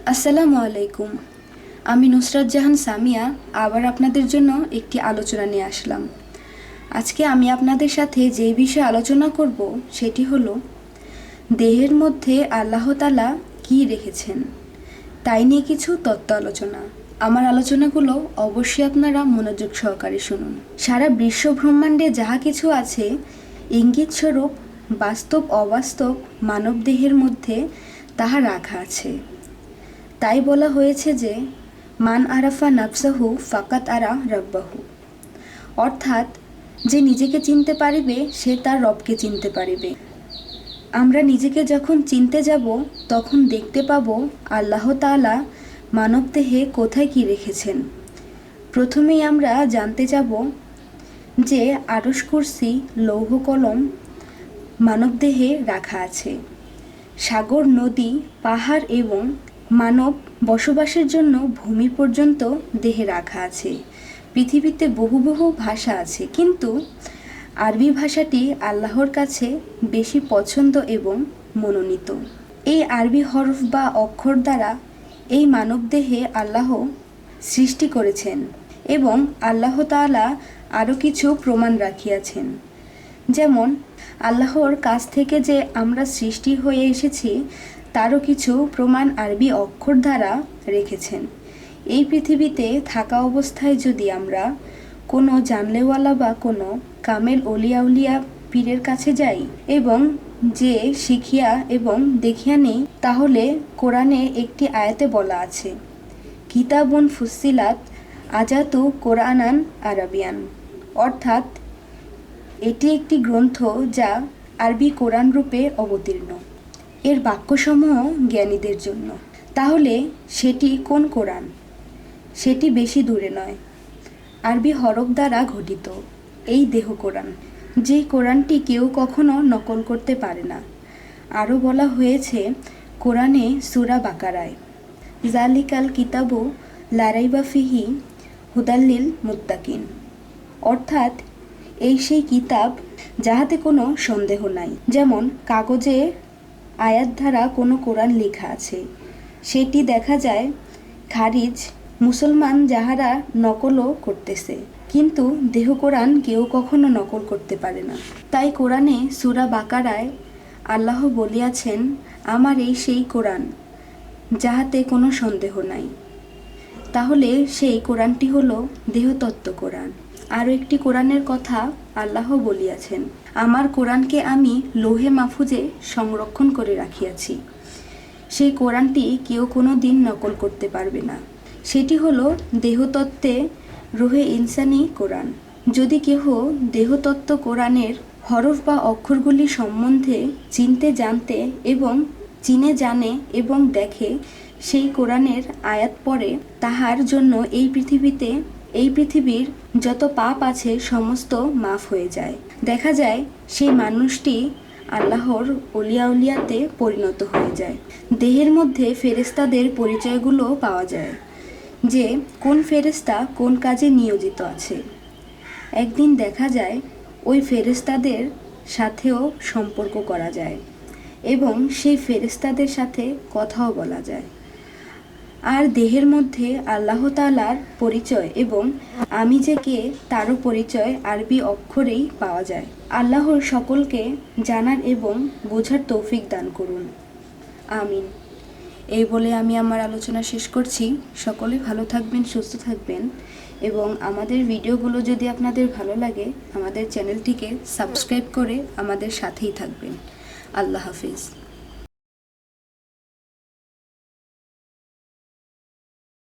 আসসালামু আলাইকুম। আমি নুসরাত জাহান সামিয়া আবার আপনাদের জন্য একটি আলোচনা নিয়ে আসলাম। আজকে আমি আপনাদের সাথে যে বিষয়ে আলোচনা করব সেটি হলো দেহের মধ্যে আল্লাহ তাআলা কী রেখেছেন তাই নিয়ে কিছু তত্ত্ব আলোচনা। আমার আলোচনাগুলো অবশ্যই আপনারা মনোযোগ সহকারে শুনুন। সারা বিশ্ব ব্রহ্মাণ্ডে যাহা কিছু আছে ইঙ্গিতস্বরূপ বাস্তব অবাস্তব মানব দেহের মধ্যে তাহা রাখা আছে। তাই বলা হয়েছে যে মান আরাফা নাফসাহু ফাকাত আরা রব্বাহু, অর্থাৎ যে নিজেকে চিনতে পারিবে সে তার রবকে চিনতে পারিবে। আমরা নিজেকে যখন চিনতে যাব তখন দেখতে পাব আল্লাহ তাআলা মানবদেহে কোথায় কী রেখেছেন। প্রথমেই আমরা জানতে যাব যে আরশ কুরসি লৌহ কলম মানবদেহে রাখা আছে। সাগর নদী পাহাড় এবং মানব বসবাসের জন্য ভূমি পর্যন্ত দেহে রাখা আছে। পৃথিবীতে বহু বহু ভাষা আছে, কিন্তু আরবি ভাষাটি আল্লাহর কাছে বেশি পছন্দ এবং মনোনীত। এই আরবি হরফ বা অক্ষর দ্বারা এই মানবদেহে আল্লাহ সৃষ্টি করেছেন এবং আল্লাহ তাআলা আরও কিছু প্রমাণ রাখিয়াছেন। যেমন আল্লাহর কাছ থেকে যে আমরা সৃষ্টি হয়ে এসেছি তারও কিছু প্রমাণ আরবি অক্ষর দ্বারা রেখেছেন। এই পৃথিবীতে থাকা অবস্থায় যদি আমরা কোনো জানলেওয়ালা বা কোনো কামেল অলিয়া পীরের কাছে যাই এবং যে শিখিয়া এবং দেখিয়া নেই, তাহলে কোরআনে একটি আয়াতে বলা আছে কিতাবুন ফুসিলাত আজাতু কোরআনান আরাবিয়ান, অর্থাৎ এটি একটি গ্রন্থ যা আরবি কোরআন রূপে অবতীর্ণ। এর বাক্যসমূহ জ্ঞানীদের জন্য। তাহলে সেটি কোন কোরআন? সেটি বেশি দূরে নয়, আরবি হরফ দ্বারা গঠিত এই দেহ কোরআন, যে কোরআনটি কেউ কখনো নকল করতে পারে না। আরও বলা হয়েছে কোরআনে সূরা বাকারায় জালিকাল কিতাবু লা রাইবা ফিহি হুদাল্লিল মুত্তাকিন, অর্থাৎ এই সেই কিতাব যাহাতে কোনো সন্দেহ নাই। যেমন কাগজে আয়াত দ্বারা কোনো কোরআন লেখা আছে, সেটি দেখা যায় খারিজ মুসলমান যাহারা নকলও করতেছে, কিন্তু দেহ কোরআন কেউ কখনো নকল করতে পারে না। তাই কোরআনে সূরা বাকারায় আল্লাহ বলিয়াছেন আমার এই সেই কোরআন যাহাতে কোনো সন্দেহ নাই। তাহলে সেই কোরআনটি হলো দেহতত্ত্ব কোরআন। আরও একটি কোরআনের কথা আল্লাহ বলিয়াছেন আমার কোরআনকে আমি লোহে মাহফুজে সংরক্ষণ করে রাখিয়াছি। সেই কোরআনটি কেউ কোনো দিন নকল করতে পারবে না। সেটি হলো দেহতত্ত্বে রুহে ইনসানি কোরআন। যদি কেহ দেহতত্ত্ব কোরআনের হরফ বা অক্ষরগুলি সম্বন্ধে চিনতে জানতে এবং চিনে জানে এবং দেখে সেই কোরআনের আয়াত পড়ে, তাহার জন্য এই পৃথিবীর যত পাপ আছে সমস্ত মাফ হয়ে যায়। দেখা যায় সেই মানুষটি আল্লাহর উলিয়াতে পরিণত হয়ে যায়। দেহের মধ্যে ফেরেশতাদের পরিচয়গুলো পাওয়া যায় যে কোন ফেরেশতা কোন কাজে নিয়োজিত আছে। একদিন দেখা যায় ওই ফেরেশতাদের সাথেও সম্পর্ক করা যায় এবং সেই ফেরেশতাদের সাথে কথাও বলা যায়। আর দেহের মধ্যে আল্লাহ তাআলার পরিচয় এবং আমি যে কে তারও পরিচয় আরবি অক্ষরেই পাওয়া যায়। আল্লাহর সকলকে জানার এবং বোঝার তৌফিক দান করুন, আমিন। এই বলে আমি আমার আলোচনা শেষ করছি। সকলে ভালো থাকবেন, সুস্থ থাকবেন এবং আমাদের ভিডিওগুলো যদি আপনাদের ভালো লাগে আমাদের চ্যানেলটিকে সাবস্ক্রাইব করে আমাদের সাথেই থাকবেন। আল্লাহ হাফিজ।